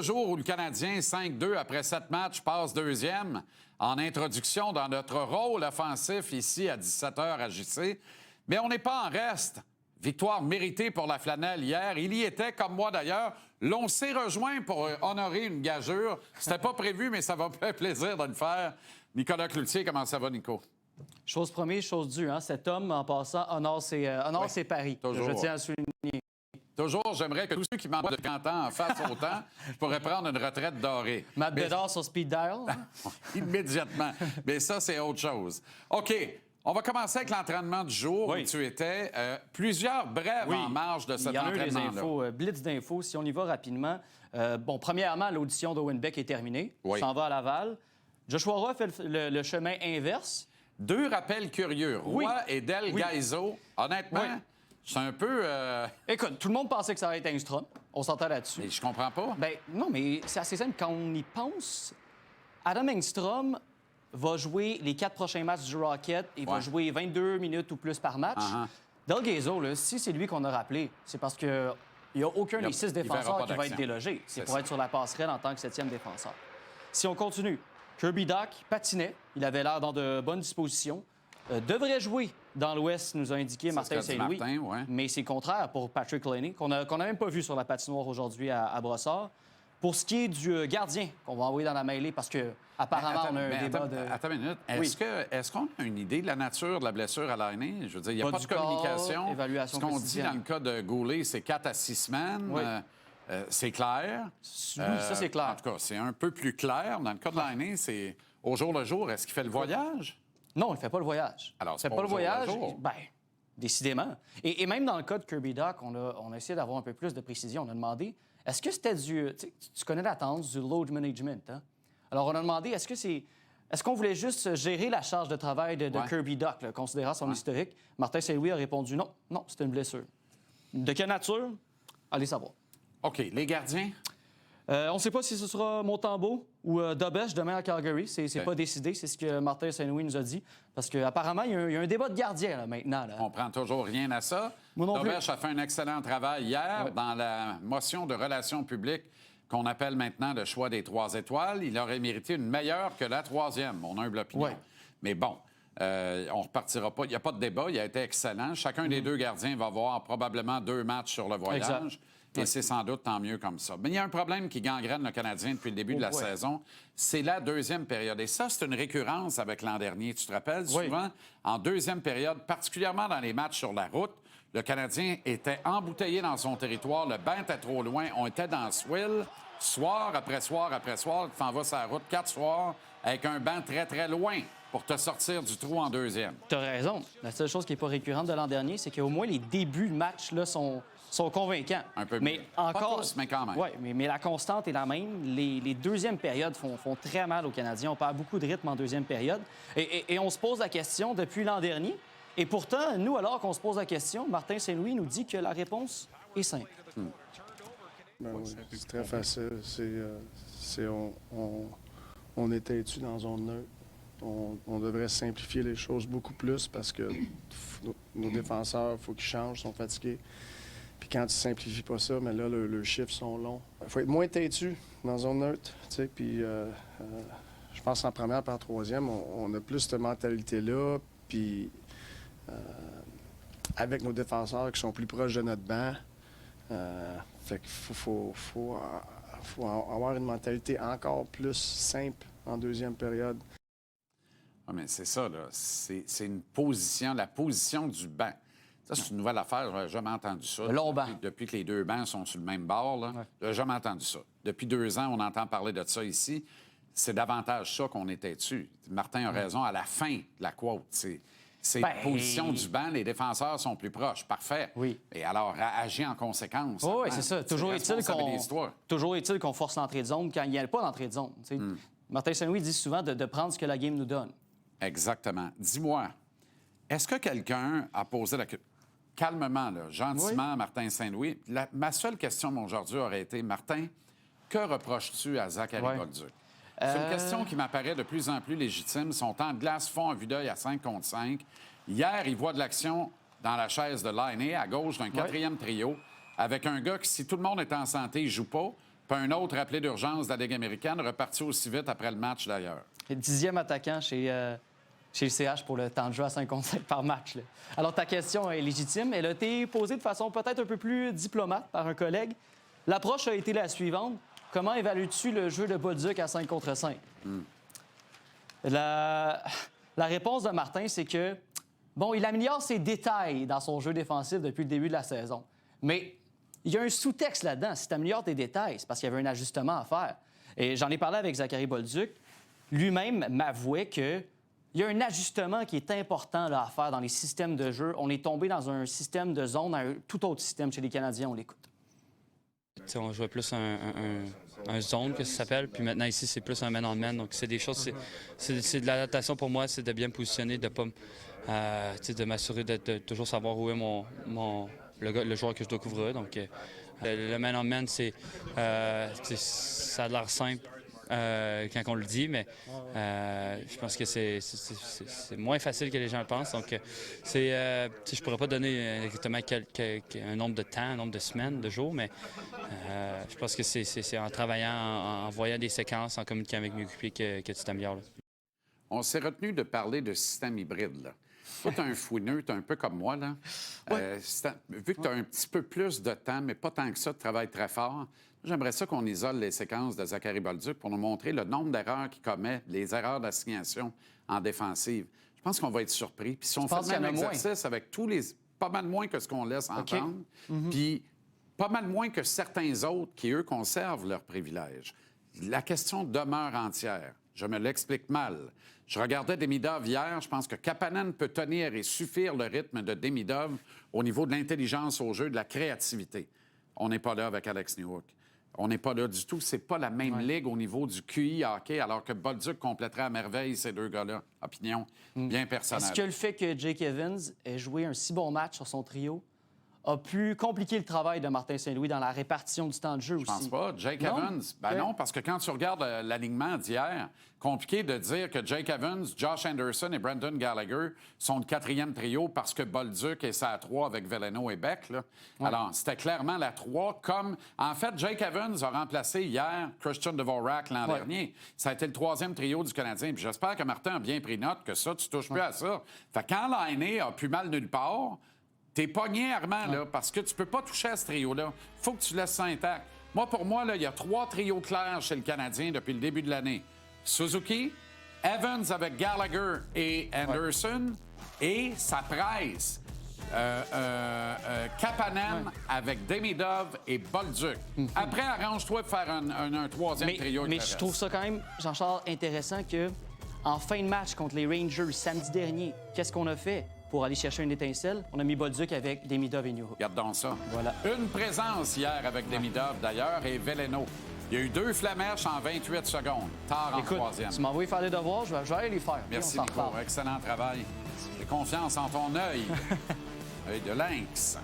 le jour où le Canadien, 5-2 après 7 matchs, passe deuxième en introduction dans notre rôle offensif ici à 17h à JC. Mais on n'est pas en reste. Victoire méritée pour la flanelle hier. Il y était, comme moi d'ailleurs. L'on s'est rejoint pour honorer une gageure. C'était pas prévu, mais ça va me faire plaisir de le faire. Nicolas Cloutier, comment ça va, Nico? Chose promise, chose due. Hein? Cet homme, en passant, honore ses paris. Toujours. Je tiens à souligner. Toujours, j'aimerais que tous ceux qui m'envoient de 30 ans en fassent autant. Je pourrais prendre une retraite dorée. Matt Bédard sur speed dial. Immédiatement. Mais ça, c'est autre chose. OK. On va commencer avec l'entraînement du jour où tu étais. Plusieurs brèves en marge de cet entraînement-là. Il y en a eu des infos, blitz d'infos. Si on y va rapidement. Premièrement, l'audition d'Owen Beck est terminée. Il s'en va à Laval. Joshua Roy fait le chemin inverse. 2 rappels curieux. Roy et Del Gaizo. Honnêtement, c'est un peu... Écoute, tout le monde pensait que ça allait être Engstrom. On s'entend là-dessus. Mais je comprends pas. Ben non, mais c'est assez simple. Quand on y pense, Adam Engstrom va jouer les 4 prochains matchs du Rocket. Il va jouer 22 minutes ou plus par match. Del Gaizo, là, si c'est lui qu'on a rappelé, c'est parce qu'il n'y a aucun des 6 défenseurs qui va être délogé. C'est pour être sur la passerelle en tant que 7e défenseur. Si on continue, Kirby Dach patinait. Il avait l'air dans de bonnes dispositions. Devrait jouer dans l'Ouest, nous a indiqué Martin Saint-Louis. Mais c'est contraire pour Patrick Laney, qu'on n'a même pas vu sur la patinoire aujourd'hui à Brossard. Pour ce qui est du gardien qu'on va envoyer dans la mêlée, parce que apparemment on a un débat de... Attends une minute. Est-ce qu'on a une idée de la nature de la blessure à Laney? Je veux dire, il n'y a pas de communication. Évaluation ce qu'on dit dans le cas de Goulet, c'est 4 à 6 semaines. C'est clair. Oui, ça, c'est clair. En tout cas, c'est un peu plus clair. Dans le cas de Laney, c'est au jour le jour. Est-ce qu'il fait le voyage? Non, il ne fait pas le voyage. Alors, il ne fait pas le voyage. Bien, décidément. Et même dans le cas de Kirby Dach, on a essayé d'avoir un peu plus de précision. On a demandé, est-ce que c'était tu connais la tendance du load management, hein? Alors, on a demandé, est-ce qu'on voulait juste gérer la charge de travail de Kirby Dach, là, considérant son historique? Martin Saint-Louis a répondu non, c'était une blessure. De quelle nature? Allez savoir. OK. Les gardiens? On ne sait pas si ce sera Montembeault ou Dobesch demain à Calgary. C'est pas décidé. C'est ce que Martin Saint-Louis nous a dit. Parce qu'apparemment, il y a un débat de gardien là, maintenant. Là. On prend toujours rien à ça. Dobesch a fait un excellent travail hier dans la motion de relations publiques qu'on appelle maintenant le choix des 3 étoiles. Il aurait mérité une meilleure que la 3e, mon humble opinion. Mais bon, on repartira pas. Il n'y a pas de débat. Il a été excellent. Chacun des 2 gardiens va avoir probablement 2 matchs sur le voyage. Exact. Et c'est sans doute tant mieux comme ça. Mais il y a un problème qui gangrène le Canadien depuis le début de la saison. C'est la 2e période. Et ça, c'est une récurrence avec l'an dernier. Tu te rappelles, souvent, en 2e période, particulièrement dans les matchs sur la route, le Canadien était embouteillé dans son territoire. Le banc était trop loin. On était dans Swill, soir après soir après soir. Tu t'en vas sur la route 4 soirs avec un banc très, très loin pour te sortir du trou en 2e. Tu as raison. La seule chose qui n'est pas récurrente de l'an dernier, c'est qu'au moins les débuts de match là, sont convaincants. Un peu mais mieux. encore, pas tous, mais quand même. Oui, mais la constante est la même. Les 2e périodes font très mal aux Canadiens. On perd beaucoup de rythme en 2e période. Et on se pose la question depuis l'an dernier. Et pourtant, nous, alors qu'on se pose la question, Martin Saint-Louis nous dit que la réponse est simple. C'est très facile. On est têtu dans zone neutre. On devrait simplifier les choses beaucoup plus parce que nos défenseurs, il faut qu'ils changent, sont fatigués. Puis quand tu ne simplifies pas ça, mais là, leurs chiffres sont longs. Il faut être moins têtu dans zone neutre. Puis je pense en première par 3e, on a plus cette mentalité-là. Puis avec nos défenseurs qui sont plus proches de notre banc, fait qu'il faut avoir une mentalité encore plus simple en 2e période. Ah, mais c'est ça, là. C'est une position, la position du banc. Ça, c'est une nouvelle affaire. J'ai jamais entendu ça. Le long banc. Depuis que les 2 bancs sont sur le même bord, là. J'ai jamais entendu ça. Depuis 2 ans, on entend parler de ça ici. C'est davantage ça qu'on était dessus. Martin a raison. À la fin de la quote, c'est la position du banc. Les défenseurs sont plus proches. Parfait. Oui. Et alors, agis en conséquence. Oui, c'est ça. Toujours est-il qu'on force l'entrée de zone quand il n'y a pas d'entrée de zone. Martin Saint-Louis dit souvent de prendre ce que la game nous donne. Exactement. Dis-moi, est-ce que quelqu'un a posé la question? Calmement, là, gentiment, Martin Saint-Louis. Ma seule question aujourd'hui aurait été, Martin, que reproches-tu à Zachary Bolduc? C'est une question qui m'apparaît de plus en plus légitime. Son temps de glace fond à vue d'œil à 5 contre 5. Hier, il voit de l'action dans la chaise de Laine, à gauche d'un 4e trio, avec un gars qui, si tout le monde est en santé, il joue pas. Pas un autre appelé d'urgence de la Ligue américaine, reparti aussi vite après le match, d'ailleurs. Et 10e attaquant chez le CH pour le temps de jeu à 5 contre 5 par match. Là. Alors, ta question est légitime. Elle a été posée de façon peut-être un peu plus diplomate par un collègue. L'approche a été la suivante. Comment évalues-tu le jeu de Bolduc à 5 contre 5? La réponse de Martin, c'est que, bon, il améliore ses détails dans son jeu défensif depuis le début de la saison. Mais il y a un sous-texte là-dedans. Si tu améliores tes détails, c'est parce qu'il y avait un ajustement à faire. Et j'en ai parlé avec Zachary Bolduc. Lui-même m'avouait qu'il y a un ajustement qui est important là, à faire dans les systèmes de jeu. On est tombé dans un système de zone, un tout autre système chez les Canadiens, on l'écoute. T'sais, on jouait plus un zone, que ça s'appelle, puis maintenant ici, c'est plus un man-on-man. Donc, c'est des choses, c'est de l'adaptation pour moi, c'est de bien me positionner, de pas de m'assurer de toujours savoir où est le joueur que je dois couvrir. Donc, le man-on-man, ça a l'air simple quand on le dit, mais je pense que c'est moins facile que les gens le pensent. Donc, je pourrais pas donner exactement un nombre de temps, un nombre de semaines, de jours, mais je pense que c'est en travaillant, en voyant des séquences, en communiquant avec mes coéquipiers que tu t'améliores. On s'est retenu de parler de système hybride, là. Toi, t'es un fouineux, t'es un peu comme moi, là. Vu que tu as un petit peu plus de temps, mais pas tant que ça, de travail très fort, j'aimerais ça qu'on isole les séquences de Zachary Bolduc pour nous montrer le nombre d'erreurs qu'il commet, les erreurs d'assignation en défensive. Je pense qu'on va être surpris. Puis si on fait le même exercice avec pas mal moins que ce qu'on laisse entendre, puis pas mal moins que certains autres qui, eux, conservent leurs privilèges. La question demeure entière. Je me l'explique mal. Je regardais Demidov hier. Je pense que Kapanen peut tenir et suffire le rythme de Demidov au niveau de l'intelligence au jeu, de la créativité. On n'est pas là avec Alex Newhook. On n'est pas là du tout. C'est pas la même ligue au niveau du QI hockey, alors que Bolduc compléterait à merveille ces deux gars-là. Opinion bien personnelle. Est-ce que le fait que Jake Evans ait joué un si bon match sur son trio a pu compliquer le travail de Martin Saint-Louis dans la répartition du temps de jeu aussi? Je pense pas. Jake Evans, non, parce que quand tu regardes l'alignement d'hier, compliqué de dire que Jake Evans, Josh Anderson et Brendan Gallagher sont le 4e trio parce que Bolduc est sa 3 avec Veleno et Beck. Là. Alors, c'était clairement la 3. Comme, en fait, Jake Evans a remplacé hier Christian Dvorak l'an dernier. Ça a été le 3e trio du Canadien. Puis j'espère que Martin a bien pris note que ça, tu touches plus à ça. Fait quand Laine a plus mal nulle part, t'es pogné, Armand, là, parce que tu peux pas toucher à ce trio-là. Faut que tu laisses ça intact. Pour moi, il y a 3 trios clairs chez le Canadien depuis le début de l'année. Suzuki, Evans avec Gallagher et Anderson, et ça presse. Kapanen avec Demidov et Bolduc. Après, arrange-toi de faire un 3e trio. Mais je trouve ça quand même, Jean-Charles, intéressant que en fin de match contre les Rangers samedi dernier, qu'est-ce qu'on a fait? Pour aller chercher une étincelle, on a mis Bolduc avec Demidov et Newhook. Regarde donc ça. Voilà. Une présence hier avec Demidov, d'ailleurs, et Veleno. Il y a eu 2 flamèches en 28 secondes. Tard en 3e. Tu m'as envoyé faire les devoirs, je vais aller les faire. Merci, Nico. Excellent travail. J'ai confiance en ton œil. Œil de lynx.